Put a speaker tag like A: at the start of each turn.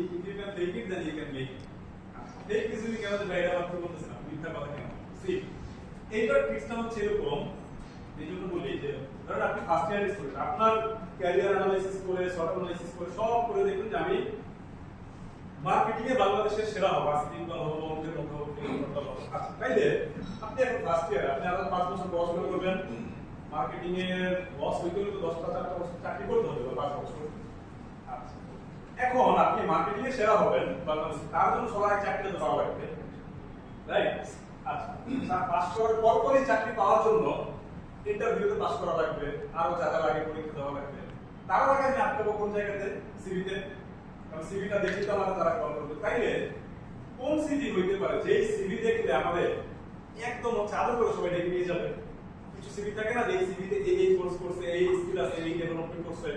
A: if you can fake it then you can make it fake কিছু কি কেন বাইরে আপনি বলতেছেন আপনি মিথ্যা কথা কেন সি এইটার ট্রিক্সটা হচ্ছে এরকম এইজন্য বলি যে ধরুন আপনি ফার্স্ট ইয়ার স্টুডেন্ট আপনার ক্যারিয়ার অ্যানালাইসিস করে শর্ট অ্যানালাইসিস করে সব করে দেখুন যে আমি মার্কেটিং এ বাংলাদেশের সেরা হবো আজকে বা হবো অঙ্কের মতো আচ্ছা তাইলে আপনি এখন ফার্স্ট ইয়ার আপনি আরো 5 বছর পড়াশোনা করবেন মার্কেটিং এর বস হইতে হলে তো 10টা বছর চাকরি করতে হবে 5 বছর আচ্ছা এখন আপনি মার্কেটিং এ সেরা হবেন বাংলাদেশে তার জন্য সবাই চাকরিতে যাওয়া লাগবে রাইট আচ্ছা পাস করার পরপরই চাকরি পাওয়ার জন্য ইন্টারভিউতে পাস করা লাগবে আরো যারা আগে পরীক্ষা দেওয়া লাগবে তার আগে আমি আটকাবো কোন জায়গাতে সিভিতে কারণ সিভিটা দেখি তো আমাদের তারা কল করবে তাইলে কোন সিভি হইতে পারে যেই সিভি দেখলে আমাদের একদম চাদর করে সবাই ডেকে নিয়ে যাবে কিছু সিভি থাকে না যে এই সিভিতে এই কোর্স করছে এই স্কিল আছে এই ডেভেলপমেন্ট করছে